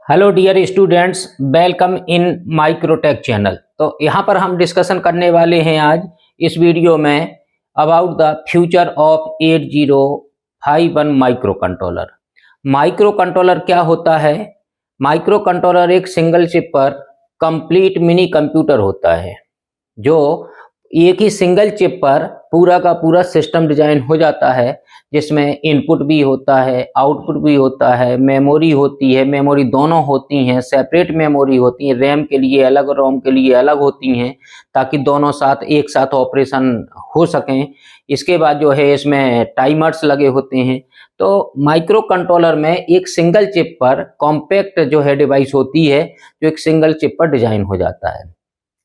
Hello dear students, welcome in Microtech channel. तो यहाँ पर हम डिस्कशन करने वाले हैं आज इस वीडियो में about the future of 8051 micro controller. Micro controller क्या होता है? माइक्रो कंट्रोलर एक सिंगल चिप पर कंप्लीट मिनी कंप्यूटर होता है जो एक ही सिंगल चिप पर पूरा का पूरा सिस्टम डिजाइन हो जाता है, जिसमें इनपुट भी होता है, आउटपुट भी होता है, मेमोरी होती है, मेमोरी दोनों होती हैं, सेपरेट मेमोरी होती है, रैम के लिए अलग, रोम के लिए अलग होती हैं ताकि दोनों साथ एक साथ ऑपरेशन हो सकें। इसके बाद जो है इसमें टाइमर्स लगे होते हैं। तो माइक्रो कंट्रोलर में एक सिंगल चिप पर कॉम्पैक्ट जो है डिवाइस होती है जो एक सिंगल चिप पर डिजाइन हो जाता है।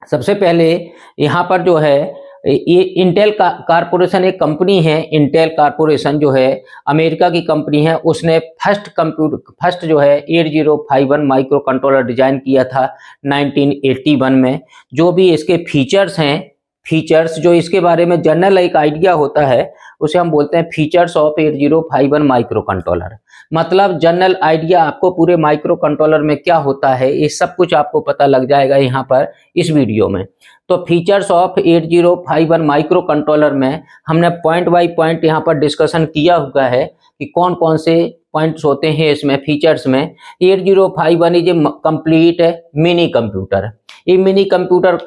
सबसे पहले यहाँ पर जो है ये इंटेल कारपोरेशन एक कंपनी है। इंटेल कारपोरेशन जो है अमेरिका की कंपनी है, उसने फर्स्ट जो है 8051 माइक्रो कंट्रोलर डिजाइन किया था 1981 में। जो भी इसके फीचर्स हैं, फीचर्स जो इसके बारे में जनरल एक आइडिया होता है उसे हम बोलते हैं फीचर्स ऑफ 8051 माइक्रो कंट्रोलर। मतलब जनरल आइडिया आपको पूरे माइक्रो कंट्रोलर में क्या होता है ये सब कुछ आपको पता लग जाएगा यहाँ पर इस वीडियो में। तो फीचर्स ऑफ 8051 माइक्रो कंट्रोलर में हमने पॉइंट बाय पॉइंट यहाँ पर डिस्कशन किया हुआ है कि कौन कौन से पॉइंट्स होते हैं इसमें फीचर्स में। 8051 is a complete mini computer. ये मिनी कंप्यूटर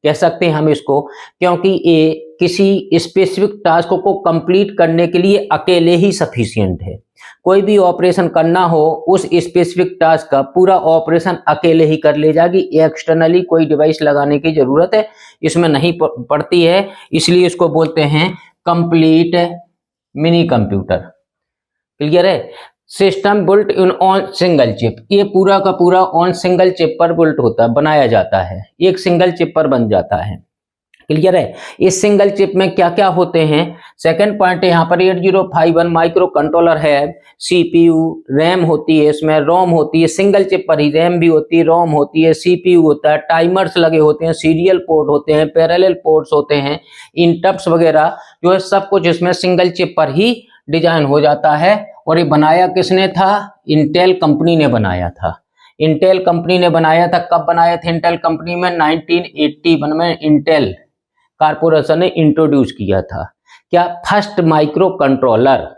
कह सकते हैं हम इसको, क्योंकि ये किसी स्पेसिफिक टास्क को कंप्लीट करने के लिए अकेले ही सफिशिएंट है। कोई भी ऑपरेशन करना हो उस स्पेसिफिक टास्क का पूरा ऑपरेशन अकेले ही कर ले जाएगी, एक्सटर्नली कोई डिवाइस लगाने की जरूरत है इसमें नहीं पड़ती है, इसलिए इसको बोलते हैं कंप्लीट मिनी कंप्यूटर। क्लियर है? System built in on single chip, ये पूरा का पूरा ऑन सिंगल चिप पर बुल्ट होता है, बनाया जाता है, एक सिंगल चिप पर बन जाता है। क्लियर है? इस सिंगल चिप में क्या क्या होते हैं? सेकंड पॉइंट यहाँ पर 8051 माइक्रो कंट्रोलर है। सीपीयू, रैम होती है, इसमें रोम होती है, सिंगल चिप पर ही रैम भी होती है, रोम होती है, सीपीयू होता है, टाइमर्स लगे होते हैं, सीरियल पोर्ट होते हैं, पैरेलल पोर्ट्स होते हैं, इंटरप्ट्स वगैरह जो है सब कुछ इसमें सिंगल चिप पर ही डिजाइन हो जाता है। और ये बनाया किसने था? इंटेल कंपनी ने बनाया था। इंटेल कंपनी ने बनाया था। कब बनाया था इंटेल कंपनी में? 1981 में इंटेल कारपोरेशन ने इंट्रोड्यूस किया था। क्या? First micro controller.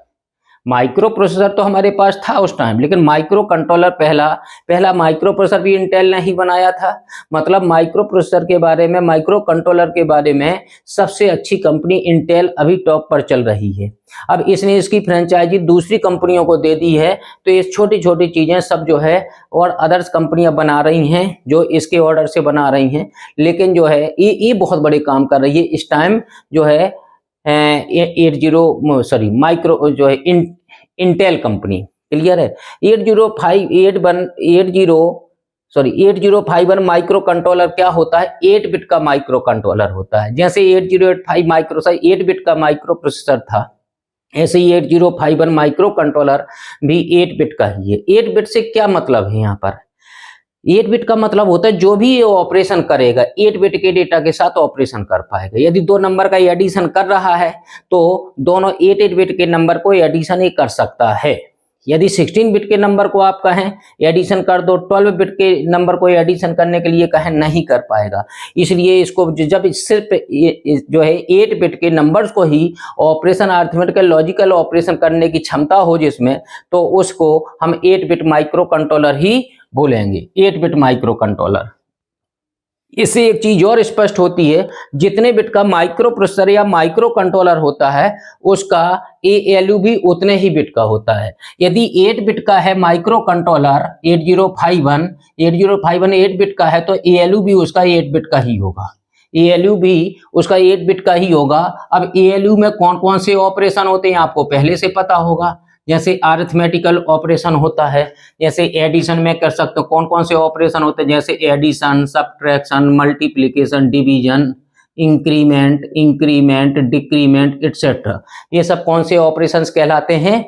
Micro processor तो हमारे पास था उस टाइम, लेकिन माइक्रो कंट्रोलर पहला माइक्रो प्रोसेसर भी इंटेल ने ही बनाया था। मतलब माइक्रो प्रोसेसर के बारे में, माइक्रो कंट्रोलर के बारे में सबसे अच्छी कंपनी इंटेल अभी टॉप पर चल रही है। अब इसने इसकी फ्रेंचाइजी दूसरी कंपनियों को दे दी है, तो ये छोटी छोटी चीजें सब जो है और अदर्स कंपनियां बना रही हैं जो इसके ऑर्डर से बना रही हैं, लेकिन जो है ये बहुत बड़े काम कर रही है इस टाइम जो है माइक्रो जो है इंटेल कंपनी। क्लियर है? 8051 माइक्रो कंट्रोलर क्या होता है? 8 बिट का माइक्रो कंट्रोलर होता है। जैसे 8085 माइक्रो 8 बिट का माइक्रो प्रोसेसर था, ऐसे ही 8051 माइक्रो कंट्रोलर भी 8 बिट का ही है। 8 बिट से क्या मतलब है? यहाँ पर 8 बिट का मतलब होता है जो भी ये ऑपरेशन करेगा 8 बिट के डेटा के साथ ऑपरेशन कर पाएगा। यदि दो नंबर का एडिशन कर रहा है तो दोनों 8 बिट के नंबर को एडिशन ही कर सकता है। यदि 16 बिट के नंबर को आप कहें एडिशन कर दो, 12 बिट के नंबर को एडिशन करने के लिए कहें, नहीं कर पाएगा। इसलिए इसको जब सिर्फ जो है 8 बिट के नंबर्स को ही ऑपरेशन, अरिथमेटिकल लॉजिकल ऑपरेशन करने की क्षमता हो जिसमें, तो उसको हम 8 बिट माइक्रो कंट्रोलर ही बोलेंगे, 8 बिट माइक्रो कंट्रोलर। इससे एक चीज और स्पष्ट होती है, जितने बिट का माइक्रो प्रोसेसर या माइक्रो कंट्रोलर होता है उसका ALU भी उतने ही बिट का होता है। यदि 8 बिट का है माइक्रो कंट्रोलर 8051 8 बिट का है तो ALU भी उसका 8 बिट का ही होगा। ALU भी उसका 8 बिट का ही होगा। अब ALU में कौन कौन से ऑपरेशन होते हैं आपको पहले से पता होगा। जैसे अरिथमेटिकल ऑपरेशन होता है, जैसे एडिशन में कर सकते हो। कौन कौन से ऑपरेशन होते हैं? जैसे addition, subtraction, multiplication, division, increment, decrement etcetera. ये सब कौन से ऑपरेशंस कहलाते हैं?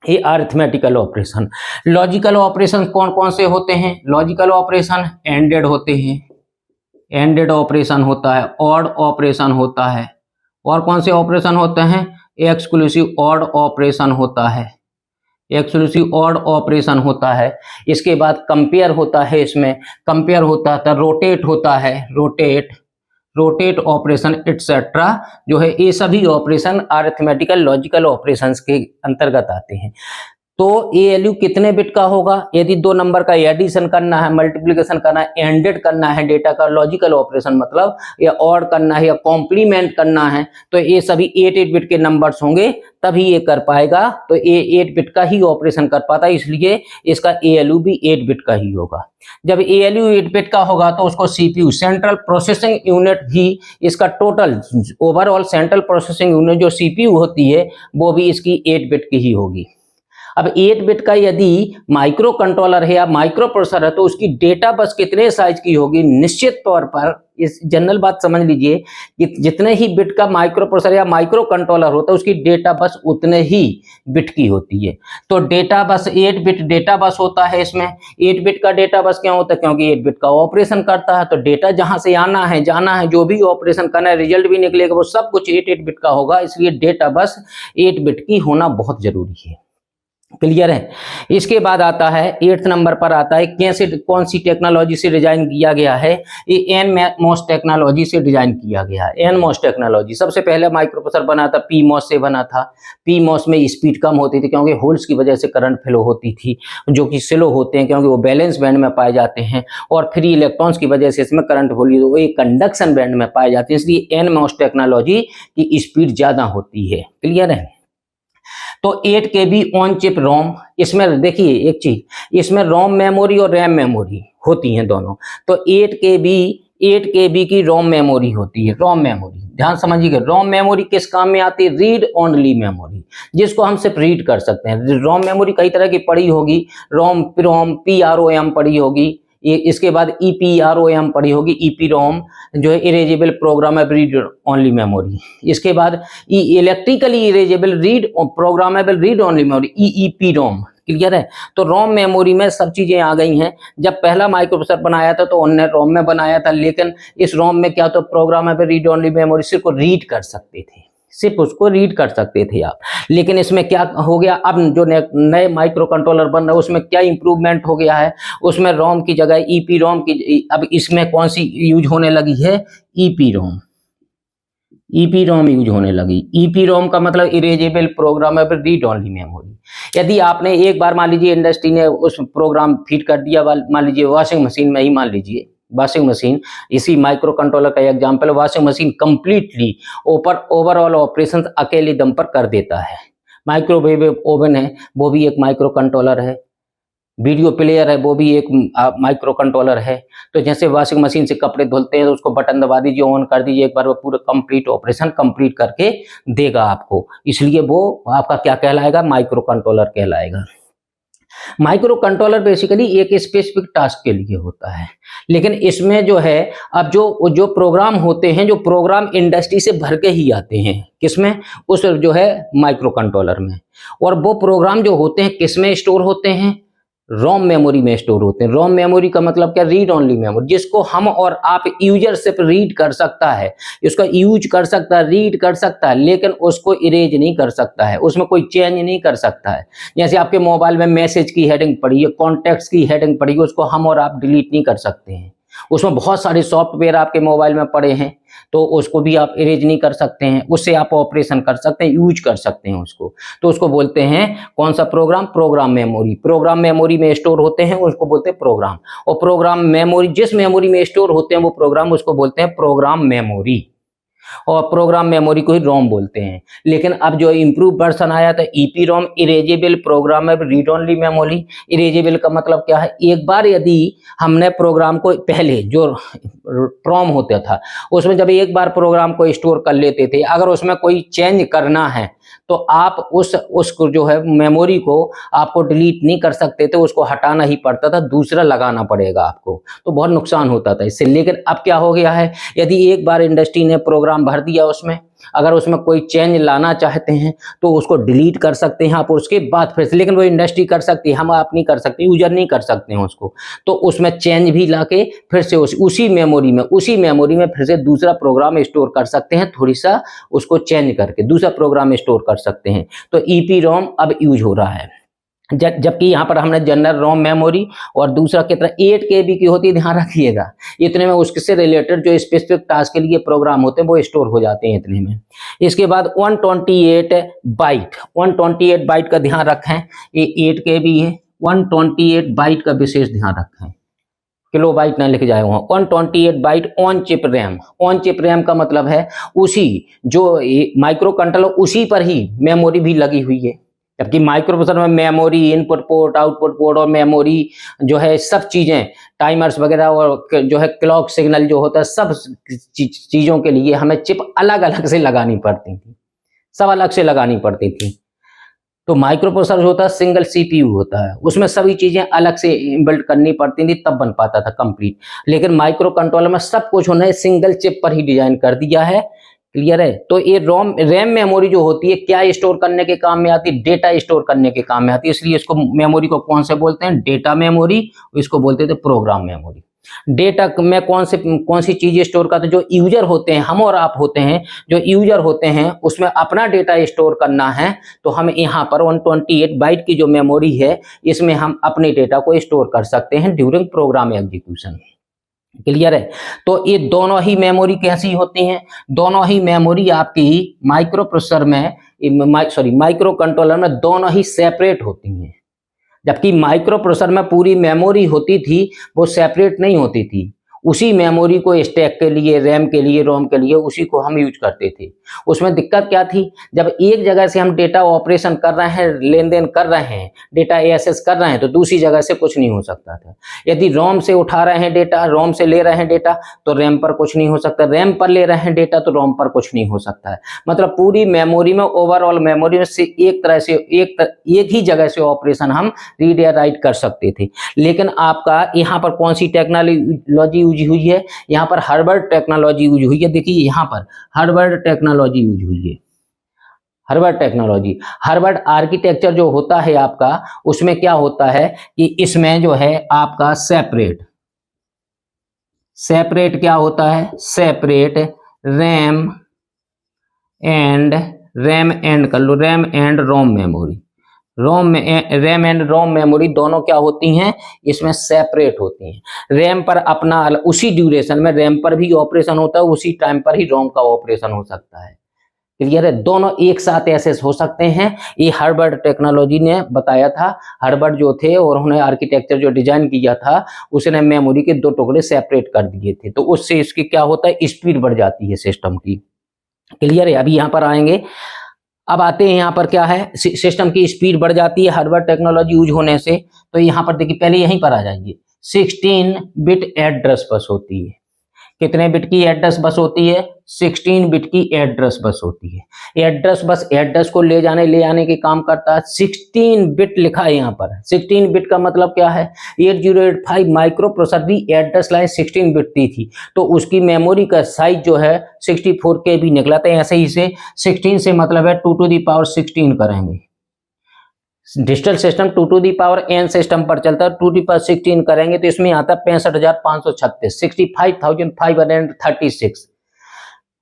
ये अरिथमेटिकल ऑपरेशन। लॉजिकल ऑपरेशन कौन कौन से होते हैं? लॉजिकल ऑपरेशन एंडेड होते हैं, एंडेड ऑपरेशन होता है, ऑड ऑपरेशन होता है, और कौन से ऑपरेशन होते हैं? एक्सक्लूसिव ऑड ऑपरेशन होता है। एक्सक्लूसिव ऑड ऑपरेशन होता है। इसके बाद कंपेयर होता है, इसमें कंपेयर होता था, रोटेट होता है, रोटेट ऑपरेशन एटसेट्रा जो है, ये सभी ऑपरेशन अरिथमेटिकल लॉजिकल ऑपरेशंस के अंतर्गत आते हैं। तो ALU कितने बिट का होगा? यदि दो नंबर का एडिशन करना है, मल्टीप्लिकेशन करना है, एंडेड करना है डेटा का, लॉजिकल ऑपरेशन मतलब, या ऑड करना है या कॉम्प्लीमेंट करना है, तो ये सभी 8 बिट के नंबर्स होंगे तभी ये कर पाएगा। तो ये 8 बिट का ही ऑपरेशन कर पाता है, इसलिए इसका ALU भी 8 बिट का ही होगा। जब ALU 8 बिट का होगा तो उसको CPU सेंट्रल प्रोसेसिंग यूनिट भी, इसका total overall central processing unit जो CPU होती है वो भी इसकी 8 बिट की ही होगी। अब 8 बिट का यदि माइक्रो कंट्रोलर है या माइक्रो प्रोसेसर है तो उसकी डेटा बस कितने साइज की होगी? निश्चित तौर पर इस जनरल बात समझ लीजिए कि जितने ही बिट का माइक्रो प्रोसेसर या माइक्रो कंट्रोलर होता है उसकी डेटा बस उतने ही बिट की होती है। तो data bus 8 bit data bus होता है इसमें। 8 बिट का डेटा बस क्यों होता है? क्योंकि 8 बिट का ऑपरेशन करता है, तो डेटा जहां से आना है जाना है, जो भी ऑपरेशन करना है, रिजल्ट भी निकलेगा, वो सब कुछ 8 बिट का होगा। इसलिए डेटा बस 8 बिट की होना बहुत जरूरी है। क्लियर है? इसके बाद आता है 8th नंबर पर आता है कैसे, कौन सी टेक्नोलॉजी से डिजाइन किया गया है? ये एनमॉस टेक्नोलॉजी से डिजाइन किया गया है। एनमॉस टेक्नोलॉजी सबसे पहले माइक्रोप्रोसेसर बना था, पीमॉस से बना था। पीमॉस में स्पीड कम होती थी क्योंकि होल्स की वजह से करंट फ्लो होती थी, जो कि स्लो होते हैं क्योंकि वो बैलेंस बैंड में पाए जाते हैं, और फ्री इलेक्ट्रॉन्स की वजह से इसमें करंट फ्लो वो कंडक्शन बैंड में पाए जाते हैं, इसलिए एनमॉस टेक्नोलॉजी की स्पीड ज्यादा होती है। क्लियर है? तो 8 KB ऑन चिप रोम, इसमें देखिए एक चीज, इसमें रोम मेमोरी और रैम मेमोरी होती हैं दोनों। तो 8 KB की रोम मेमोरी होती है। रोम मेमोरी ध्यान समझिएगा, रोम मेमोरी किस काम में आती है? रीड ओनली मेमोरी, जिसको हम सिर्फ रीड कर सकते हैं। रोम मेमोरी कई तरह की पड़ी होगी, रोम PROM पड़ी होगी, ये इसके बाद EPROM पड़ी होगी, EPROM जो है erasable programmable read only memory. इसके बाद electrically erasable read programmable read only memory, EEPROM। Clear है? तो रोम मेमोरी में सब चीजें आ गई हैं। जब पहला माइक्रोप्रोसेसर बनाया था तो उन्होंने रोम में बनाया था, लेकिन इस रोम में क्या, तो प्रोग्रामेबल रीड ओनली मेमोरी सिर्फ रीड कर सकते थे, सिर्फ उसको रीड कर सकते थे आप। लेकिन इसमें क्या हो गया, अब जो नए माइक्रो कंट्रोलर बन रहा है उसमें क्या इंप्रूवमेंट हो गया है? उसमें रोम की जगह EPROM की, अब इसमें कौन सी यूज होने लगी है? EPROM यूज होने लगी। EPROM का मतलब erasable programmable read only memory. यदि आपने एक बार मान लीजिए इंडस्ट्री ने उस प्रोग्राम फीड कर दिया, मान लीजिए वॉशिंग मशीन में ही, मान लीजिए वॉशिंग मशीन, इसी माइक्रो कंट्रोलर का example, washing machine completely overall operation अकेले दम पर कर देता है। माइक्रोवेव ओवन है वो भी एक माइक्रो कंट्रोलर है, वीडियो प्लेयर है वो भी एक माइक्रो कंट्रोलर है। तो जैसे वॉशिंग मशीन से कपड़े धुलते हैं तो उसको बटन दबा दीजिए, ऑन कर दीजिए, एक बार वो पूरा कंप्लीट ऑपरेशन कंप्लीट करके देगा आपको, इसलिए वो आपका क्या कहलाएगा? माइक्रो कंट्रोलर कहलाएगा। माइक्रो कंट्रोलर बेसिकली एक स्पेसिफिक टास्क के लिए होता है, लेकिन इसमें जो है, अब जो प्रोग्राम होते हैं, जो प्रोग्राम इंडस्ट्री से भर के ही आते हैं, किसमें? उस जो है माइक्रो कंट्रोलर में। और वो प्रोग्राम जो होते हैं किसमें स्टोर होते हैं? रोम मेमोरी में स्टोर होते हैं। रोम मेमोरी का मतलब क्या? रीड ओनली मेमोरी, जिसको हम और आप यूजर सिर्फ रीड कर सकता है, इसका यूज कर सकता है, रीड कर सकता है, लेकिन उसको इरेज नहीं कर सकता है, उसमें कोई चेंज नहीं कर सकता है। जैसे आपके मोबाइल में मैसेज की हेडिंग पड़ी है, कॉन्टैक्ट्स की हेडिंग पड़ी है, उसको हम और आप डिलीट नहीं कर सकते हैं। उसमें बहुत सारे सॉफ्टवेयर आपके मोबाइल में पड़े हैं, तो उसको भी आप इरेज नहीं कर सकते हैं, उससे आप ऑपरेशन कर सकते हैं, यूज कर सकते हैं उसको। तो उसको बोलते हैं कौन सा program? Program memory. Program memory में स्टोर होते हैं, उसको बोलते हैं प्रोग्राम। और प्रोग्राम मेमोरी, जिस मेमोरी में स्टोर होते हैं वो प्रोग्राम, उसको बोलते हैं प्रोग्राम मेमोरी। और प्रोग्राम मेमोरी को ही रोम बोलते हैं। लेकिन अब जो इम्प्रूव वर्जन आया था EPROM, erasable programmable read only memory. Erasable का मतलब क्या है? एक बार यदि हमने प्रोग्राम को, पहले जो प्रोम होता था उसमें जब एक बार प्रोग्राम को स्टोर कर लेते थे, अगर उसमें कोई चेंज करना है तो आप उसको जो है मेमोरी को आपको डिलीट नहीं कर सकते थे, उसको हटाना ही पड़ता था, दूसरा लगाना पड़ेगा आपको, तो बहुत नुकसान होता था इससे। लेकिन अब क्या हो गया है, यदि एक बार इंडस्ट्री ने प्रोग्राम भर दिया उसमें, अगर उसमें कोई चेंज लाना चाहते हैं तो उसको डिलीट कर सकते हैं आप, उसके बाद फिर से, लेकिन वो इंडस्ट्री कर सकती है, हम आप नहीं कर सकते, यूजर नहीं कर सकते हैं उसको। तो उसमें चेंज भी लाके फिर से उसी मेमोरी में फिर से दूसरा प्रोग्राम स्टोर कर सकते हैं, थोड़ी सा उसको चेंज करके दूसरा प्रोग्राम स्टोर कर सकते हैं। तो EPROM अब यूज हो रहा है। जबकि यहाँ पर हमने जनरल रोम मेमोरी और दूसरा कितना 8 KB की होती है, ध्यान रखिएगा। इतने में उससे रिलेटेड जो स्पेसिफिक टास्क के लिए प्रोग्राम होते हैं वो स्टोर हो जाते हैं इतने में। इसके बाद 128 बाइट का ध्यान रखें, ये 8 KB है, 128 बाइट का विशेष ध्यान रखें, किलो बाइट ना लिख जाए वहाँ। 128 byte on chip RAM. On chip RAM का मतलब है उसी जो माइक्रो कंट्रोलर उसी पर ही मेमोरी भी लगी हुई है, जबकि माइक्रो प्रोसेसर में memory, input port, output port और मेमोरी जो है सब चीजें, टाइमर्स वगैरह और जो है क्लॉक सिग्नल जो होता है, सब चीजों के लिए हमें चिप अलग अलग से लगानी पड़ती थी, सब अलग से लगानी पड़ती थी। तो माइक्रो प्रोसेसर जो होता है सिंगल CPU होता है, उसमें सभी चीजें अलग से बिल्ड करनी पड़ती थी, तब बन पाता था कंप्लीट। लेकिन माइक्रो कंट्रोलर में सब कुछ उन्हें सिंगल चिप पर ही डिजाइन कर दिया है। क्लियर है? तो ये रैम मेमोरी जो होती है क्या स्टोर करने के काम में आती है? डेटा स्टोर करने के काम में आती है। इसलिए इसको मेमोरी को कौन से बोलते हैं? Data memory. इसको बोलते थे प्रोग्राम मेमोरी। डेटा में कौन सी चीजें स्टोर करते हैं? जो यूजर होते हैं, हम और आप होते हैं, जो यूजर होते हैं उसमें अपना डेटा स्टोर करना है, तो हम यहाँ पर 128 बाइट की जो मेमोरी है इसमें हम अपने डेटा को स्टोर कर सकते हैं ड्यूरिंग प्रोग्राम एग्जीक्यूशन। क्लियर है? तो ये दोनों ही मेमोरी कैसी होती हैं? दोनों ही मेमोरी आपकी माइक्रो प्रोसेसर में, माइक्रो कंट्रोलर में दोनों ही सेपरेट होती हैं। जबकि माइक्रो प्रोसेसर में पूरी मेमोरी होती थी, वो सेपरेट नहीं होती थी। उसी मेमोरी को स्टैक के लिए, रैम के लिए, रोम के लिए उसी को हम यूज करते थे। उसमें दिक्कत क्या थी? जब एक जगह से हम डेटा ऑपरेशन कर रहे हैं, लेन देन कर रहे हैं, डेटा एक्सेस कर रहे हैं, तो दूसरी जगह से कुछ नहीं हो सकता था। यदि रोम से उठा रहे हैं डेटा, रोम से ले रहे हैं डेटा, तो रैम पर कुछ नहीं हो सकता। रैम पर ले रहे हैं डेटा तो रोम पर कुछ नहीं हो सकता है। मतलब पूरी मेमोरी में, ओवरऑल मेमोरी में से एक तरह से एक ही जगह से ऑपरेशन हम रीड या राइट कर सकते थे। लेकिन आपका यहाँ पर कौन सी टेक्नोलॉजी यूज हुई है? यहाँ पर हार्वर्ड टेक्नोलॉजी यूज हुई है। देखिए यहाँ पर हार्वर्ड टेक्नोलॉजी यूज हुई है। हार्वर्ड आर्किटेक्चर जो होता है आपका, उसमें क्या होता है कि इसमें जो है आपका सेपरेट क्या होता है? सेपरेट रैम एंड कर लो, RAM and ROM memory. RAM and ROM memory दोनों क्या होती हैं? इसमें सेपरेट होती हैं। रैम पर अपना उसी ड्यूरेशन में रैम पर भी ऑपरेशन होता है, उसी टाइम पर ही रोम का ऑपरेशन हो सकता है। क्लियर है? दोनों एक साथ एक्सेस हो सकते हैं। ये हार्वर्ड टेक्नोलॉजी ने बताया था। हार्वर्ड जो थे और उन्होंने आर्किटेक्चर जो डिजाइन किया था, उसने मेमोरी के दो टुकड़े सेपरेट कर दिए थे, तो उससे इसकी क्या होता है? स्पीड बढ़ जाती है सिस्टम की। क्लियर है? अभी यहाँ पर आएंगे। अब आते हैं यहाँ पर क्या है, सिस्टम की स्पीड बढ़ जाती है हार्वर्ड टेक्नोलॉजी यूज होने से। तो यहाँ पर देखिए, पहले यहीं पर आ जाइए, 16 बिट एड्रेस बस होती है। कितने बिट की एड्रेस बस होती है? 16 बिट की एड्रेस बस होती है। एड्रेस बस एड्रेस को ले आने के काम करता है। 16 बिट लिखा है यहाँ पर। 16 बिट का मतलब क्या है? 8085 माइक्रो प्रोसेसर भी एड्रेस लाइन 16 बिट थी, तो उसकी मेमोरी का साइज जो है 64 KB निकला था। ऐसे ही से 16 से मतलब है 2 to the power 16 करेंगे। Digital system 2 to the power n system पर चलता है, 2 to the power 16 करेंगे तो इसमें आता है 65,536, 65,536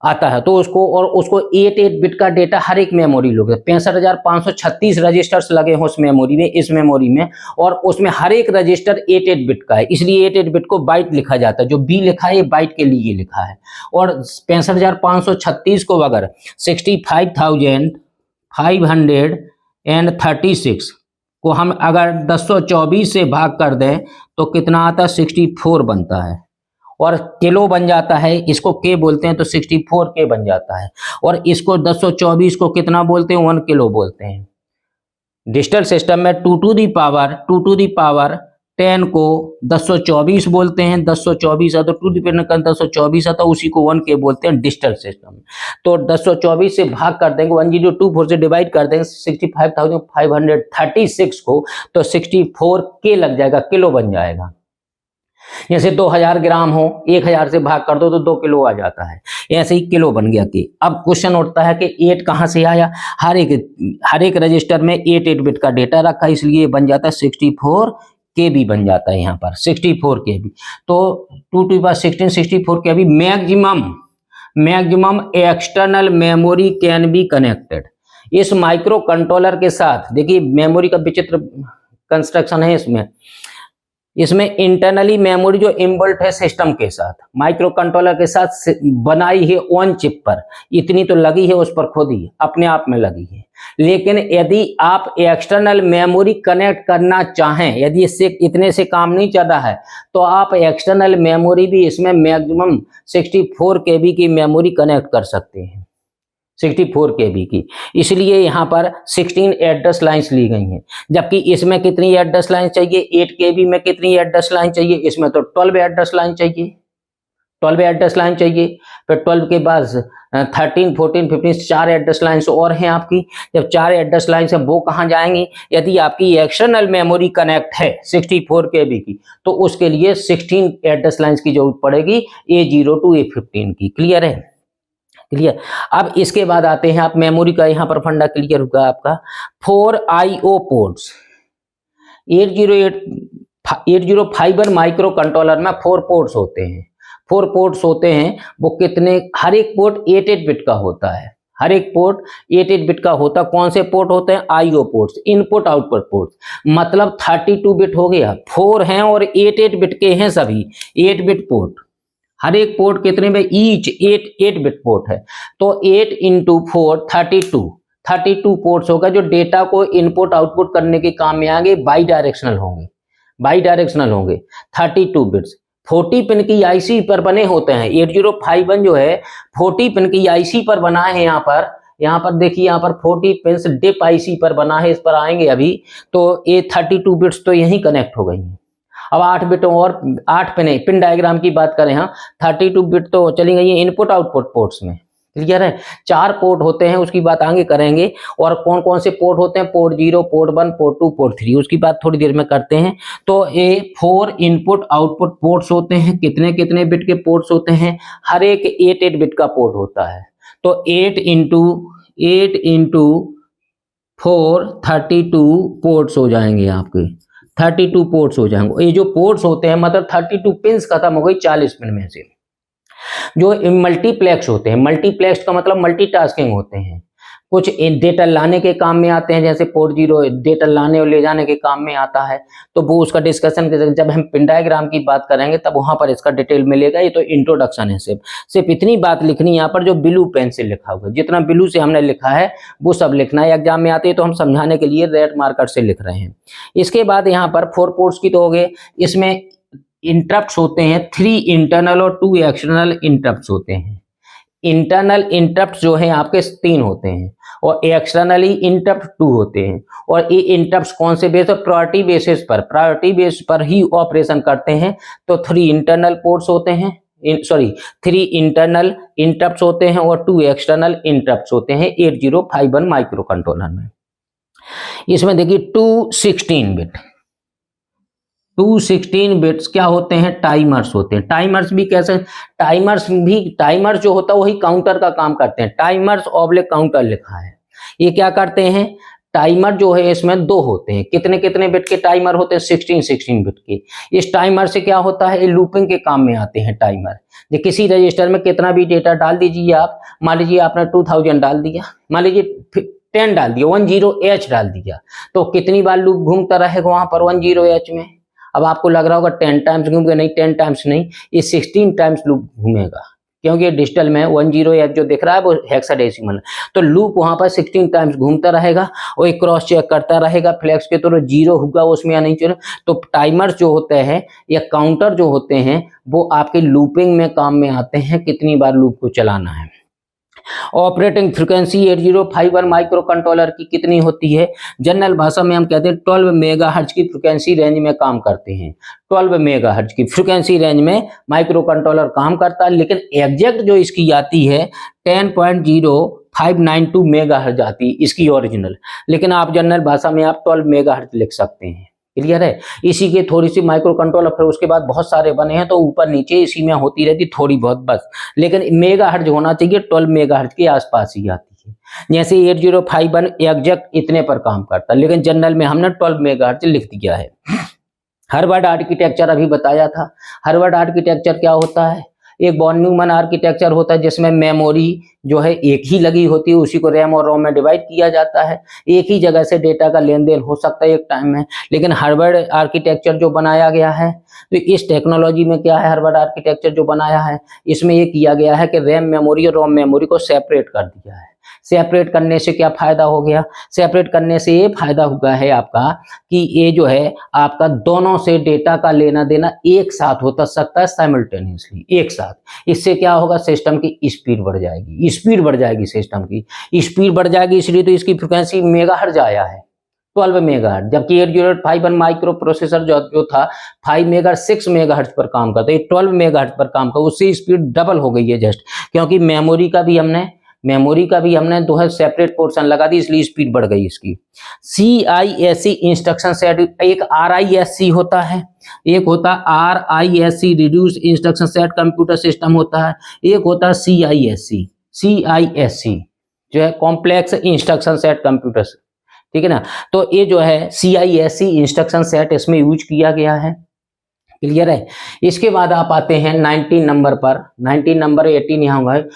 आता है। तो उसको 8 बिट का डेटा हर एक मेमोरी लोगे, 65,536 रजिस्टर्स लगे हैं उस मेमोरी में, इस मेमोरी में, और उसमें हर एक रजिस्टर 8 बिट का है, इसलिए 8 बिट को बाइट लिखा जाता है। जो बी लिखा है ये बाइट के लिए लिखा है। और 65,536 को अगर 65,536 को हम अगर 1024 से भाग कर दें तो कितना आता है? 64 बनता है। और किलो बन जाता है, इसको के बोलते हैं, तो 64K बन जाता है। और इसको 1024 को कितना बोलते हैं? 1 किलो बोलते हैं। डिजिटल सिस्टम में 2 to the power 10 को 1024 बोलते हैं। 1024 आता तो 2 to the power 1024 आता, उसी को 1K बोलते हैं डिजिटल सिस्टम। तो 1024 से भाग कर देंगे, 1024 से डिवाइड कर देंगे 65,536 को, तो 64K लग जाएगा, किलो बन जाएगा। जैसे 2000 ग्राम हो, 1000 से भाग कर दो तो 2 किलो आ जाता है। ऐसे ही किलो बन गया कि। अब क्वेश्चन उठता है कि 8 कहाँ से आया? हर एक रजिस्टर में 8 बिट का डेटा रखा, इसलिए बन जाता है 64KB बन जाता है यहाँ पर 64KB। तो 2 to the power 16 64KB maximum external memory can be connected. इस माइक्रो कंट्रोलर के साथ देखिए मेमोरी का विचित्र कंस्ट्रक्शन है इसमें इंटरनली मेमोरी जो इनबिल्ट है सिस्टम के साथ, माइक्रो कंट्रोलर के साथ बनाई है ऑन चिप पर, इतनी तो लगी है उस पर खुद ही अपने आप में लगी है। लेकिन यदि आप एक्सटर्नल मेमोरी कनेक्ट करना चाहें, यदि इससे इतने से काम नहीं चल रहा है, तो आप एक्सटर्नल मेमोरी भी इसमें मैक्सिमम 64 KB की मेमोरी कनेक्ट कर सकते हैं, 64 KB की। इसलिए यहाँ पर 16 एड्रेस लाइंस ली गई हैं, जबकि इसमें कितनी एड्रेस लाइन चाहिए, 8 KB में कितनी एड्रेस लाइन चाहिए, इसमें तो 12 एड्रेस लाइन चाहिए, 12 एड्रेस लाइन चाहिए। फिर 12 के बाद 13, 14, 15 4 एड्रेस लाइन्स और हैं आपकी। जब 4 एड्रेस लाइन्स हैं वो कहाँ जाएंगी, यदि आपकी एक्सटर्नल मेमोरी कनेक्ट है 64 KB की, तो उसके लिए 16 एड्रेस लाइन्स की जरूरत पड़ेगी, A0 to A15 की। क्लियर है? क्लियर। अब इसके बाद आते हैं आप मेमोरी का, यहाँ पर फंडा क्लियर होगा आपका। 4 IO पोर्ट्स, 8051 माइक्रो कंट्रोलर में 4 पोर्ट्स होते हैं। 4 पोर्ट्स होते हैं, वो कितने, हर एक पोर्ट 8 बिट का होता है, हर एक पोर्ट 8 बिट का होता है। कौन से पोर्ट होते हैं? IO ports, input output ports. मतलब 32 बिट हो गया, 4 हैं और 8 बिट के हैं सभी, 8 बिट पोर्ट। हर एक पोर्ट कितने में, ईच 8 बिट पोर्ट है, तो 8 × 4 32 पोर्ट्स होगा, जो डेटा को इनपुट आउटपुट करने के काम में आएंगे, बाई डायरेक्शनल होंगे 32 बिट्स। 40 पिन की IC पर बने होते हैं। 8051 जो है 40 पिन की IC पर बना है। यहाँ पर देखिए, यहाँ पर 40 पिन डिप IC पर बना है, इस पर आएंगे अभी। तो ये 32 बिट्स तो यहीं कनेक्ट हो गई हैं। अब 8 बिट और 8 पिन डायग्राम की बात करें, हाँ 32 बिट तो चली गई है इनपुट आउटपुट पोर्ट्स में। क्लियर है? 4 पोर्ट होते हैं, उसकी बात आगे करेंगे। और कौन कौन से पोर्ट होते हैं, पोर्ट 0, पोर्ट 1, पोर्ट 2, पोर्ट 3, उसकी बात थोड़ी देर में करते हैं। तो ये 4 इनपुट आउटपुट पोर्ट्स होते हैं। कितने कितने बिट के पोर्ट्स होते हैं? हर एक 8 बिट का पोर्ट होता है। तो 8 × 4 32 पोर्ट्स हो जाएंगे आपके, 32 पोर्ट्स हो जाएंगे। ये जो पोर्ट्स होते हैं मतलब 32 पिन्स खत्म हो गई 40 पिन में से। जो मल्टीप्लेक्स होते हैं, मल्टीप्लेक्स का मतलब मल्टीटास्किंग होते हैं, कुछ डेटा लाने के काम में आते हैं, जैसे पोर्ट 0 डेटा लाने और ले जाने के काम में आता है। तो वो उसका डिस्कशन जब हम पिन डायग्राम की बात करेंगे तब वहां पर इसका डिटेल मिलेगा। ये तो इंट्रोडक्शन है, सिर्फ इतनी बात लिखनी यहाँ पर, जो ब्लू पेन से लिखा हुआ है, जितना ब्लू से हमने लिखा है वो सब लिखना है। एग्जाम में आते हैं तो हम समझाने के लिए रेड मार्कर से लिख रहे हैं। इसके बाद यहाँ पर 4 पोर्ट्स की तो हो गए। इसमें इंटरप्ट्स होते हैं, 3 इंटरनल और 2 एक्सटर्नल इंटरप्ट्स होते हैं। इंटरनल इंटरप्ट जो है आपके 3 होते हैं और एक्सटर्नली इंटरप्ट 2 होते हैं। और ये इंटरप्ट कौन से बेस पर, प्रायोरिटी बेस पर ही ऑपरेशन करते हैं। तो 3 इंटरनल पोर्ट्स होते हैं, 3 इंटरनल इंटरप्ट्स होते हैं और 2 एक्सटर्नल इंटरप्ट्स होते हैं 8051 माइक्रो कंट्रोलर में। इसमें देखिए 216 बिट्स क्या होते हैं, टाइमर्स होते हैं। टाइमर्स भी कैसे, टाइमर्स जो होता है वही काउंटर का काम करते हैं। टाइमर्स / काउंटर लिखा है। ये क्या करते हैं, टाइमर जो है इसमें 2 होते हैं। कितने कितने बिट के टाइमर होते हैं, 16 बिट के। इस टाइमर से क्या होता है, लूपिंग के काम में आते हैं टाइमर। जो किसी रजिस्टर में कितना भी डेटा डाल दीजिए आप, मान लीजिए आपने 2000 डाल दिया, मान लीजिए 10 डाल दिया, 10H डाल दिया, तो कितनी बार लूप घूमता रहेगा वहां पर 10H में। अब आपको लग रहा होगा 10 टाइम्स घूमेगा, नहीं 10 टाइम्स नहीं, ये 16 टाइम्स लूप घूमेगा, क्योंकि डिजिटल में 10H जो दिख रहा है वो हेक्साडेसिमल। तो लूप वहां पर 16 टाइम्स घूमता रहेगा और एक क्रॉस चेक करता रहेगा, फ्लैक्स के तो 0 होगा उसमें या नहीं चलो। तो टाइमर जो होते हैं या काउंटर जो होते हैं वो आपके लूपिंग में काम में आते हैं, कितनी बार लूप को चलाना है। ऑपरेटिंग फ्रीक्वेंसी 8051 माइक्रो कंट्रोलर की कितनी होती है, जनरल भाषा में हम कहते हैं 12 मेगाहर्ट्ज की फ्रीक्वेंसी रेंज में काम करते हैं। 12 मेगाहर्ट्ज की फ्रीक्वेंसी रेंज में माइक्रो कंट्रोलर काम करता है, लेकिन एग्जैक्ट जो इसकी आती है 10.0592 मेगाहर्ट्ज आती है इसकी ओरिजिनल, लेकिन आप जनरल भाषा में आप 12 मेगाहर्ट्ज लिख सकते हैं। क्लियर है? इसी के थोड़ी सी माइक्रो कंट्रोलर, फिर उसके बाद बहुत सारे बने हैं तो ऊपर नीचे इसी में होती रहती थोड़ी बहुत बस, लेकिन मेगाहर्ट्ज होना चाहिए 12 मेगाहर्ट्ज के आसपास ही आती है। जैसे 8051 एग्जैक्ट इतने पर काम करता है, लेकिन जनरल में हमने 12 मेगाहर्ट्ज लिख दिया है। हार्वर्ड आर्किटेक्चर अभी बताया था। हार्वर्ड आर्किटेक्चर क्या होता है, एक वॉन न्यूमन आर्किटेक्चर होता है जिसमें मेमोरी जो है एक ही लगी होती है, उसी को रैम और रोम में डिवाइड किया जाता है, एक ही जगह से डेटा का लेन देन हो सकता है एक टाइम में। लेकिन हार्वर्ड आर्किटेक्चर जो बनाया गया है, तो इस टेक्नोलॉजी में क्या है, हार्वर्ड आर्किटेक्चर जो बनाया है इसमें ये किया गया है कि रैम मेमोरी और रोम मेमोरी को सेपरेट कर दिया है। सेपरेट करने से क्या फायदा हो गया, सेपरेट करने से ये फायदा हुआ है आपका कि ये जो है आपका दोनों से डेटा का लेना देना एक साथ होता सकता है, साइमल्टेनियसली एक साथ। इससे क्या होगा, सिस्टम की स्पीड बढ़ जाएगी, स्पीड बढ़ जाएगी, सिस्टम की स्पीड बढ़ जाएगी। इसलिए तो इसकी फ्रीक्वेंसी मेगाहर्ट्ज आया है 12 मेगाहर्ट्ज, जबकि 8051 माइक्रो प्रोसेसर जो था 6 मेगाहर्ट्ज पर काम करता है, 12 मेगाहर्ट्ज पर काम करता है, उससे स्पीड डबल हो गई है जस्ट, क्योंकि मेमोरी का भी हमने दो है सेपरेट पोर्शन लगा दी, इसलिए स्पीड बढ़ गई इसकी। CISC इंस्ट्रक्शन सेट, एक RISC होता है, एक होता है RISC reduce instruction set computer system होता है, एक होता है CISC जो है कॉम्प्लेक्स इंस्ट्रक्शन सेट कंप्यूटर, ठीक है ना। तो ये जो है CISC इंस्ट्रक्शन सेट इसमें यूज किया गया है, क्लियर है। इसके बाद आप आते हैं 19 नंबर पर, 19 नंबर 18 यहाँ हुआ है,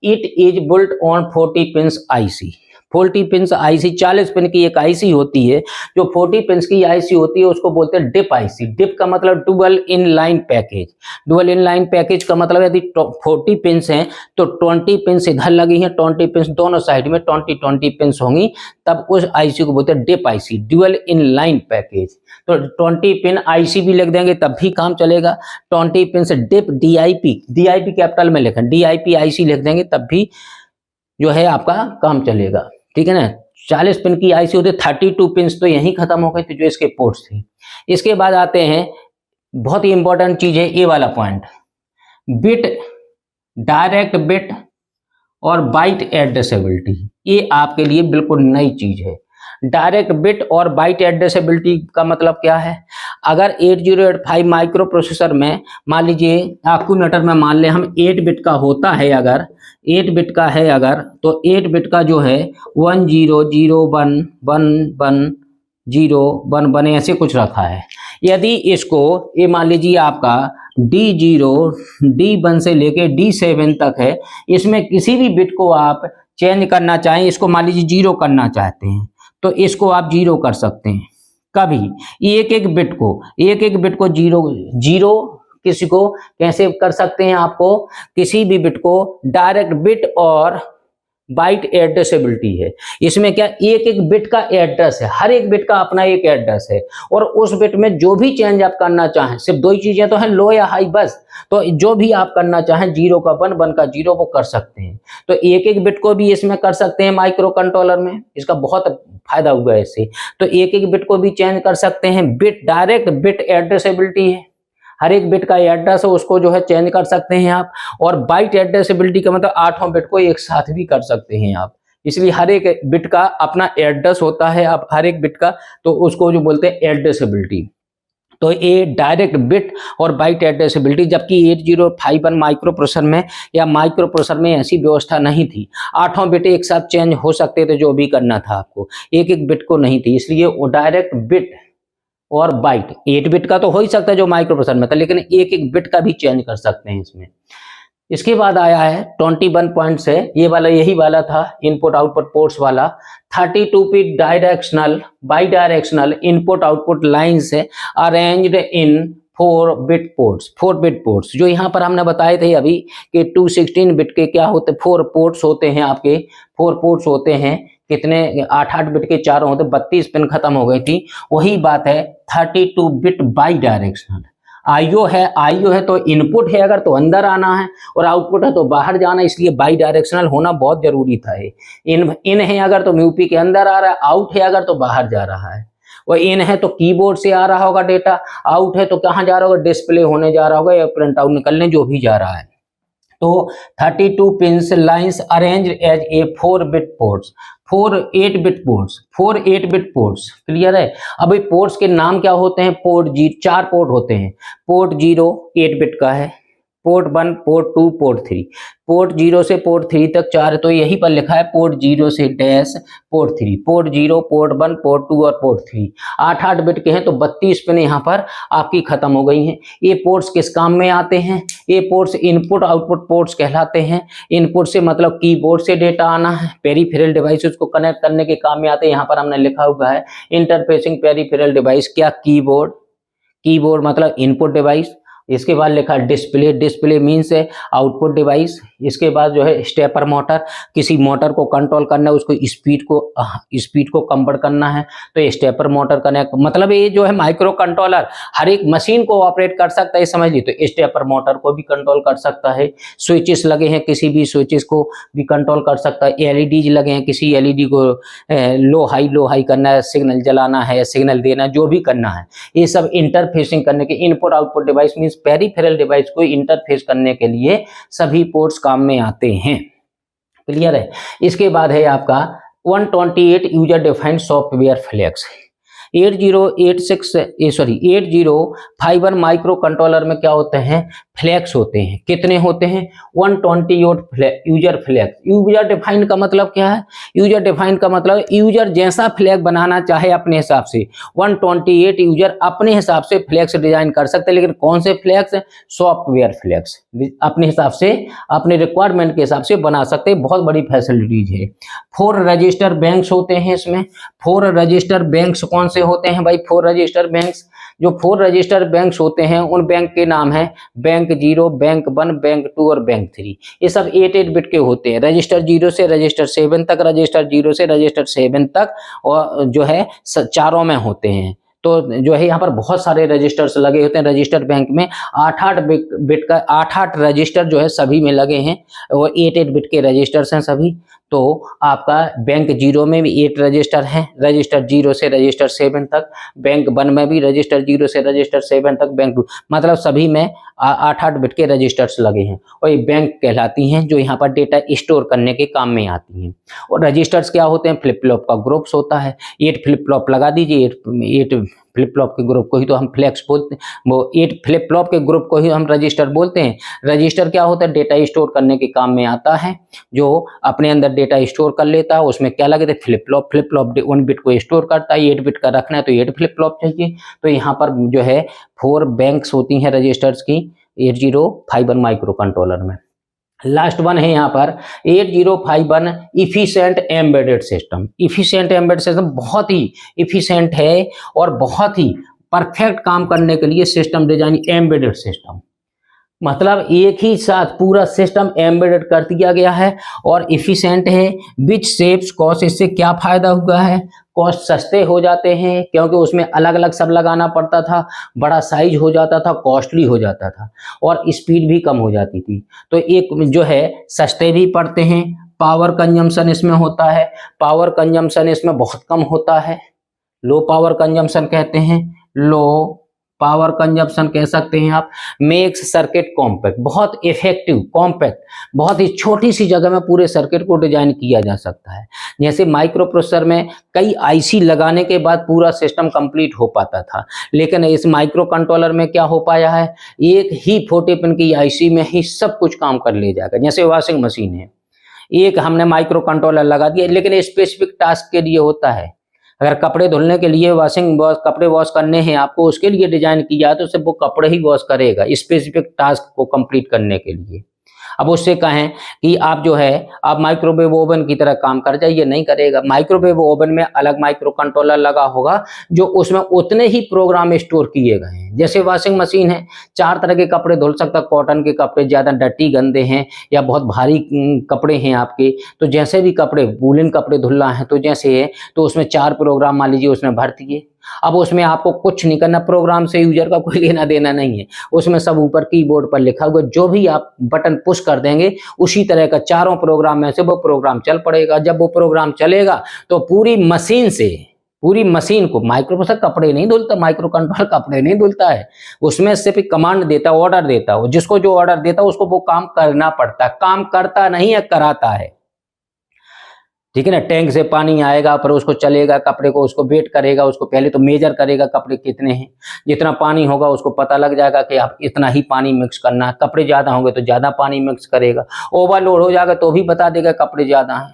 it is built on 40 pins IC। 40 pins IC 40 pin की एक IC होती है, जो 40 पिंस की IC होती है उसको बोलते हैं डिप IC। डिप का मतलब dual in line package, dual in line package का मतलब यदि 40 पिंस हैं तो 20 पिंस इधर लगी हैं, 20 पिंस दोनों साइड में 20 पिंस होंगी, तब उस IC को बोलते हैं DIP IC, dual in line package. तो 20 पिन IC भी लिख देंगे तब भी काम चलेगा, 20 पिन से डिप DIP कैपिटल में लिखें, DIP IC लिख देंगे तब भी जो है आपका काम चलेगा, ठीक है ना। 40 पिन की IC होती है, 32 पिन तो यहीं खत्म हो गए थे जो इसके पोर्ट्स थे। इसके बाद आते हैं, बहुत ही इंपॉर्टेंट चीज है ये वाला पॉइंट, बिट, डायरेक्ट बिट और बाइट एड्रेसेबिलिटी, ये आपके लिए बिल्कुल नई चीज है। डायरेक्ट बिट और बाइट एड्रेसेबिलिटी का मतलब क्या है, अगर 8085 माइक्रो प्रोसेसर में मान लीजिए एक्यूमुलेटर में मान ले हम 8 बिट का होता है, अगर 8 बिट का है अगर, तो 8 बिट का जो है 10011101 ऐसे कुछ रखा है। यदि इसको ये मान लीजिए आपका D0 D1 से लेके D7 तक है, इसमें किसी भी बिट को आप चेंज करना चाहें, इसको मान लीजिए 0 करना चाहते हैं तो इसको आप 0 कर सकते हैं कभी, एक एक बिट को 0 किसी को कैसे कर सकते हैं, आपको किसी भी बिट को डायरेक्ट बिट और बाइट एड्रेसेबिलिटी है। इसमें क्या, एक एक बिट का एड्रेस है, हर एक बिट का अपना एक एड्रेस है, और उस बिट में जो भी चेंज आप करना चाहें, सिर्फ दो ही चीजें तो हैं, लो या हाई बस, तो जो भी आप करना चाहें 0 का 1 1 का 0 वो कर सकते हैं। तो एक एक बिट को भी इसमें कर सकते हैं माइक्रो कंट्रोलर में, इसका बहुत फायदा हुआ है इससे। तो एक एक बिट को भी चेंज कर सकते हैं, बिट डायरेक्ट बिट एड्रेसेबिलिटी है, हर एक बिट का एड्रेस है उसको जो है चेंज कर सकते हैं आप, और बाइट एड्रेसेबिलिटी का मतलब 8 बिट को एक साथ भी कर सकते हैं आप, इसलिए हर एक बिट का अपना एड्रेस होता है, आप हर एक बिट का, तो उसको जो बोलते हैं एड्रेसेबिलिटी। तो ये डायरेक्ट बिट और बाइट एड्रेसेबिलिटी, जबकि 8051 माइक्रो प्रोसेसर में या माइक्रो प्रोसेसर में ऐसी व्यवस्था नहीं थी, 8 बिट एक साथ चेंज हो सकते थे, जो भी करना था आपको, एक एक बिट को नहीं थी, इसलिए वो डायरेक्ट बिट और बाइट, 8 बिट का तो हो ही सकता है जो माइक्रो प्रोसेसर में था, लेकिन एक एक बिट का भी चेंज कर सकते हैं इसमें। इसके बाद आया है 21 पॉइंट से, ये वाला यही वाला था इनपुट आउटपुट पोर्ट्स वाला, 32 bit directional by directional input output lines है अरेंज्ड इन 4 बिट पोर्ट्स, जो यहाँ पर हमने बताए थे अभी कि 216 बिट के क्या होते, 4 पोर्ट्स होते हैं आपके, 4 पोर्ट्स होते हैं, कितने 8 बिट के 4 होते, 32 पिन खत्म हो गई थी, वही बात है 32 बिट बाई डायरेक्शनल। आईओ है तो इनपुट है अगर तो अंदर आना है, और आउटपुट है तो बाहर जाना, इसलिए बाई डायरेक्शनल होना बहुत जरूरी था। इन है अगर तो म्यूपी के अंदर आ रहा है, आउट है अगर तो बाहर जा रहा है, और इन है तो कीबोर्ड से आ रहा होगा डेटा, आउट है तो कहाँ जा रहा होगा, डिस्प्ले होने जा रहा होगा या प्रिंट आउट निकलने, जो भी जा रहा है। तो 32 pins lines arranged as a 4 bit ports, 4 8 bit ports, clear है। अभी पोर्ट्स के नाम क्या होते हैं, पोर्ट 4 पोर्ट होते हैं, पोर्ट 0 8 बिट का है, पोर्ट 1, पोर्ट 2, पोर्ट 3, पोर्ट 0 से पोर्ट 3 तक 4, तो यहीं पर लिखा है पोर्ट 0 से dash port 3, port 0, port 1, port 2 और पोर्ट 3। 8-8 बिट के हैं तो 32 पिन यहाँ पर आपकी खत्म हो गई हैं। ये पोर्ट्स किस काम में आते हैं? ये पोर्ट्स इनपुट आउटपुट पोर्ट्स कहलाते हैं। इनपुट से मतलब कीबोर्ड से डेटा आना है, पेरिफेरल डिवाइसेस को कनेक्ट करने के काम में आते हैं। यहाँ पर हमने लिखा हुआ है इंटरफेसिंग पेरिफेरल डिवाइस, क्या कीबोर्ड, कीबोर्ड मतलब इनपुट डिवाइस। इसके बाद लिखा डिस्प्ले, डिस्प्ले मीन्स है आउटपुट डिवाइस। इसके बाद जो है स्टेपर मोटर, किसी मोटर को कंट्रोल करना है, उसको स्पीड को कंवर्ट करना है तो ये स्टेपर मोटर कनेक्ट, मतलब ये जो है माइक्रो कंट्रोलर हर एक मशीन को ऑपरेट कर सकता है, समझ ली। तो स्टेपर मोटर को भी कंट्रोल कर सकता है। स्विचेस लगे हैं, किसी भी स्विचेस को भी कंट्रोल कर सकता है। एलईडीज लगे हैं, किसी एलईडी को लो हाई करना है, सिग्नल जलाना है, सिग्नल देना, जो भी करना है, ये सब इंटरफेसिंग करने के input output device means peripheral device को इंटरफेस करने के लिए सभी पोर्ट्स काम में आते हैं। क्लियर है? इसके बाद है आपका 128 user defined software flags. 8051 micro controller में क्या होते हैं? फ्लैग्स होते हैं। कितने होते हैं? 128 यूजर फ्लैग। यूजर डिफाइंड का मतलब क्या है? यूजर डिफाइंड का मतलब यूजर जैसा फ्लैग बनाना चाहे अपने हिसाब से 128 यूजर अपने हिसाब से फ्लैग्स डिजाइन कर सकते हैं। लेकिन कौन से फ्लैग्स? सॉफ्टवेयर फ्लैग्स अपने हिसाब से, अपने रिक्वायरमेंट के हिसाब से बना सकते हैं। बहुत बड़ी फैसिलिटीज है। 4 रजिस्टर बैंक्स होते हैं इसमें। 4 रजिस्टर बैंक्स कौन से होते हैं भाई? 4 रजिस्टर बैंक्स, जो 4 रजिस्टर बैंक्स होते हैं उन बैंक के नाम है बैंक 0, बैंक 1, बैंक 2 और बैंक 3। ये सब 8-8 बिट के होते हैं। रजिस्टर 0 से रजिस्टर 7 तक, रजिस्टर 0 से रजिस्टर 7 तक, और जो है चारों में होते हैं। तो जो है यहाँ पर बहुत सारे रजिस्टर्स लगे होते हैं। रजिस्टर बैंक में 8-8 बिट का 8-8 रजिस्टर जो है सभी में लगे हैं, और 8-8 बिट के रजिस्टर्स हैं सभी। तो आपका बैंक 0 में भी 8 रजिस्टर हैं, रजिस्टर 0 से रजिस्टर 7 तक। बैंक 1 में भी रजिस्टर 0 से रजिस्टर 7 तक। बैंक 2 मतलब सभी में 8-8 बिट के रजिस्टर्स लगे हैं, और ये बैंक कहलाती हैं जो यहाँ पर डेटा स्टोर करने के काम में आती हैं। और रजिस्टर्स क्या होते हैं? फ्लिप फ्लॉप का ग्रुप्स होता है। 8 फ्लिप फ्लॉप लगा दीजिए, 8 फ्लिप फ्लॉप के ग्रुप को ही तो हम फ्लैग्स बोलते हैं, वो 8 फ्लिप फ्लॉप के ग्रुप को ही हम रजिस्टर बोलते हैं। रजिस्टर क्या होता है? डेटा स्टोर करने के काम में आता है, जो अपने अंदर डेटा स्टोर कर लेता है। उसमें क्या लगे थे? Flip flop. Flip flop 1 bit को स्टोर करता है, 8 बिट का रखना है तो 8 फ्लिप फ्लॉप चाहिए। तो यहाँ पर जो है 4 बैंक्स होती हैं रजिस्टर्स की 8051 माइक्रो कंट्रोलर में। लास्ट वन है यहाँ पर 8051 efficient embedded system. Efficient embedded system बहुत ही इफिशिएंट है और बहुत ही परफेक्ट काम करने के लिए सिस्टम डिजाइन एम्बेडेड सिस्टम, मतलब एक ही साथ पूरा सिस्टम एम्बेडेड कर दिया गया है और इफिशिएंट है। विच सेव्स कॉस्ट, इससे क्या फायदा हुआ है? कॉस्ट सस्ते हो जाते हैं, क्योंकि उसमें अलग अलग सब लगाना पड़ता था, बड़ा साइज हो जाता था, कॉस्टली हो जाता था, और स्पीड भी कम हो जाती थी। तो एक जो है सस्ते भी पड़ते हैं। पावर कंजम्पशन इसमें होता है, पावर कंजम्पशन इसमें बहुत कम होता है। लो पावर कंजम्पशन कहते हैं, लो पावर कंजप्शन कह सकते हैं आप। मेक्स सर्किट कॉम्पैक्ट, बहुत इफेक्टिव, कॉम्पैक्ट, बहुत ही छोटी सी जगह में पूरे सर्किट को डिजाइन किया जा सकता है। जैसे माइक्रो प्रोसेसर में कई आईसी लगाने के बाद पूरा सिस्टम कंप्लीट हो पाता था, लेकिन इस माइक्रो कंट्रोलर में क्या हो पाया है? एक ही 40 पिन की आईसी में ही सब कुछ काम कर ले जाएगा। जैसे वॉशिंग मशीन है, एक हमने माइक्रो कंट्रोलर लगा दिया, लेकिन स्पेसिफिक टास्क के लिए होता है। अगर कपड़े धुलने के लिए कपड़े वॉश करने हैं आपको, उसके लिए डिजाइन किया तो सिर्फ वो कपड़े ही वॉश करेगा स्पेसिफिक टास्क को कंप्लीट करने के लिए। अब उससे कहें कि आप जो है आप माइक्रोवेव ओवन की तरह काम कर जाइए, नहीं करेगा। माइक्रोवेव ओवन में अलग माइक्रो कंट्रोलर लगा होगा जो उसमें उतने ही प्रोग्राम स्टोर किए गए हैं। जैसे वॉशिंग मशीन है, 4 तरह के कपड़े धुल सकता, कॉटन के कपड़े ज़्यादा डर्टी गंदे हैं या बहुत भारी कपड़े हैं आपके, तो जैसे भी कपड़े वूलन कपड़े धुलना है तो जैसे है तो उसमें 4 प्रोग्राम मान लीजिए उसमें भर दिए। अब उसमें आपको कुछ नहीं करना, प्रोग्राम से यूजर का कोई लेना देना नहीं है, उसमें सब ऊपर कीबोर्ड पर लिखा हुआ, जो भी आप बटन पुश कर देंगे उसी तरह का चारों प्रोग्राम में से वो प्रोग्राम चल पड़ेगा। जब वो प्रोग्राम चलेगा तो पूरी मशीन को, माइक्रो प्रोसेसर कपड़े नहीं धुलता, माइक्रो कंट्रोलर कपड़े नहीं धुलता है, उसमें सिर्फ कमांड देता है, ऑर्डर देता है, जिसको जो ऑर्डर देता है उसको वो काम करना पड़ता है, काम करता नहीं है, कराता है। ठीक है ना। टैंक से पानी आएगा, पर उसको चलेगा, कपड़े को उसको वेट करेगा, उसको पहले तो मेजर करेगा कपड़े कितने हैं, जितना पानी होगा उसको पता लग जाएगा कि आप इतना ही पानी मिक्स करना है। कपड़े ज़्यादा होंगे तो ज़्यादा पानी मिक्स करेगा, ओवरलोड हो जाएगा तो भी बता देगा कपड़े ज़्यादा हैं,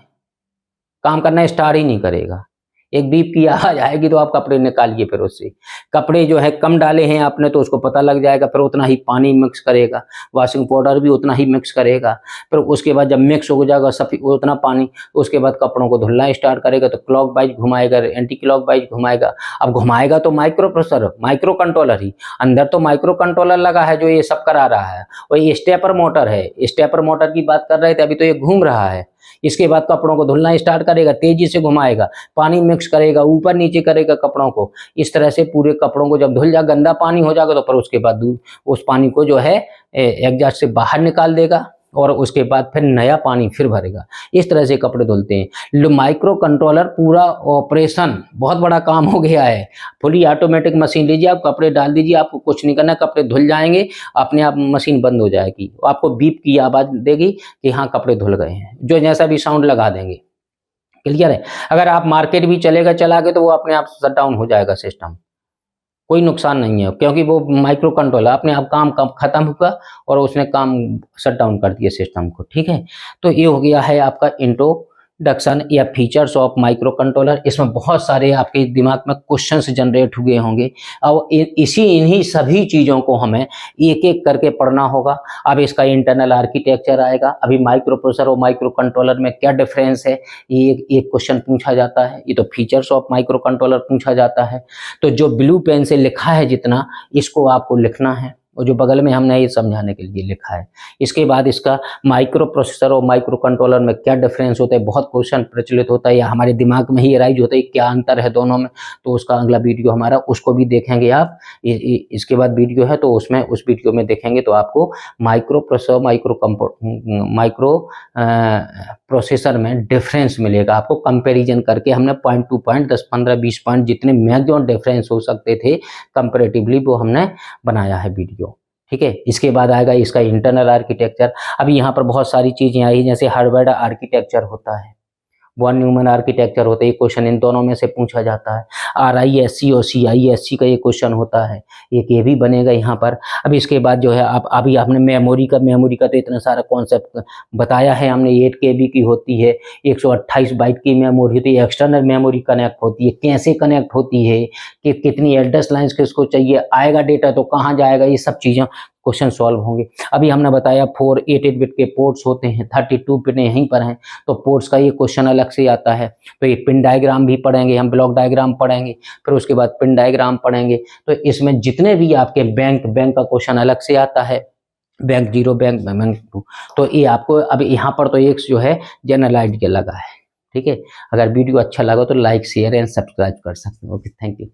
काम करना स्टार्ट ही नहीं करेगा। एक बीप की आवाज आएगी तो आप कपड़े निकालिए, फिर उससे कपड़े जो है कम डाले हैं आपने तो उसको पता लग जाएगा, फिर उतना ही पानी मिक्स करेगा, वॉशिंग पाउडर भी उतना ही मिक्स करेगा, फिर उसके बाद जब मिक्स हो जाएगा सफेद उतना पानी, उसके बाद कपड़ों को धुलना स्टार्ट करेगा। तो क्लॉक वाइज घुमाएगा, एंटी क्लॉक वाइज घुमाएगा। अब घुमाएगा तो माइक्रो प्रोसेसर, माइक्रो कंट्रोलर ही, अंदर तो माइक्रो कंट्रोलर लगा है जो ये सब करा रहा है, और ये स्टेपर मोटर है। स्टेपर मोटर की बात कर रहे थे, अभी तो ये घूम रहा है। इसके बाद कपड़ों को धुलना स्टार्ट करेगा, तेजी से घुमाएगा, पानी मिक्स करेगा, ऊपर नीचे करेगा कपड़ों को। इस तरह से पूरे कपड़ों को जब धुल जाएगा, गंदा पानी हो जाएगा तो पर उसके बाद उस पानी को जो है एग्जॉस्ट से बाहर निकाल देगा, और उसके बाद फिर नया पानी फिर भरेगा। इस तरह से कपड़े धुलते हैं। माइक्रो कंट्रोलर पूरा ऑपरेशन बहुत बड़ा काम हो गया है। फुली ऑटोमेटिक मशीन लीजिए, आप कपड़े डाल दीजिए, आपको कुछ नहीं करना, कपड़े धुल जाएंगे, अपने आप मशीन बंद हो जाएगी, आपको बीप की आवाज़ देगी कि हाँ कपड़े धुल गए हैं, जो जैसा भी साउंड लगा देंगे। क्लियर है। अगर आप मार्केट भी चला गए तो वो अपने आप शट डाउन हो जाएगा सिस्टम, कोई नुकसान नहीं है, क्योंकि वो माइक्रो कंट्रोलर अपने आप काम खत्म हुआ और उसने काम शट डाउन कर दिया सिस्टम को। ठीक है, तो ये हो गया है आपका इंट्रोडक्शन या फीचर्स ऑफ माइक्रो कंट्रोलर। इसमें बहुत सारे आपके दिमाग में क्वेश्चंस जनरेट हुए होंगे, और इन्हीं सभी चीज़ों को हमें एक एक करके पढ़ना होगा। अब इसका इंटरनल आर्किटेक्चर आएगा, अभी माइक्रो प्रोसेसर और माइक्रो कंट्रोलर में क्या डिफरेंस है, ये एक क्वेश्चन पूछा जाता है। ये तो फीचर्स ऑफ माइक्रो कंट्रोलर पूछा जाता है। तो जो ब्लू पेन से लिखा है जितना, इसको आपको लिखना है, और जो बगल में हमने ये समझाने के लिए लिखा है। इसके बाद इसका माइक्रो प्रोसेसर और माइक्रो कंट्रोलर में क्या डिफरेंस होता है, बहुत क्वेश्चन प्रचलित होता है या हमारे दिमाग में ही राइज होता है क्या अंतर है दोनों में, तो उसका अगला वीडियो हमारा, उसको भी देखेंगे आप। इसके बाद वीडियो है तो उसमें उस वीडियो में देखेंगे तो आपको माइक्रो प्रोसेसर माइक्रो प्रोसेसर में डिफरेंस मिलेगा आपको, कंपैरिजन करके हमने पॉइंट टू पॉइंट 10, 15, 20 पॉइंट जितने मैक्सिमम डिफरेंस हो सकते थे कंपैरेटिवली वो हमने बनाया है वीडियो। ठीक है, इसके बाद आएगा इसका इंटरनल आर्किटेक्चर। अभी यहाँ पर बहुत सारी चीजें आई, जैसे हार्वर्ड आर्किटेक्चर होता है, वॉन न्यूमन आर्किटेक्चर होता है, ये क्वेश्चन इन दोनों में से पूछा जाता है। RISC और CISC का ये क्वेश्चन होता है, एक ये भी बनेगा यहाँ पर। अब इसके बाद जो है आप अभी आपने मेमोरी का तो इतना सारा कॉन्सेप्ट बताया है हमने। 8 KB की होती है, 128 बाइट की मेमोरी होती है, एक्सटर्नल मेमोरी कनेक्ट होती है, कैसे कनेक्ट होती है, कि कितनी एड्रेस लाइन्स किसको चाहिए, आएगा डेटा तो कहाँ जाएगा, ये सब चीज़ें क्वेश्चन सॉल्व होंगे। अभी हमने बताया 488 बिट के पोर्ट्स होते हैं, 32 बिट यहीं पर हैं, तो पोर्ट्स का ये क्वेश्चन अलग से आता है। तो ये पिन डायग्राम भी पढ़ेंगे हम, ब्लॉक डायग्राम पढ़ेंगे, फिर उसके बाद पिन डायग्राम पढ़ेंगे। तो इसमें जितने भी आपके बैंक का क्वेश्चन अलग से आता है, बैंक 0, बैंक 2, तो ये आपको अब यहाँ पर तो एक जो है जनरल आइडिया लगा है। ठीक है, अगर वीडियो अच्छा लगा तो लाइक, शेयर एंड सब्सक्राइब कर सकते हैं। Okay, thank you.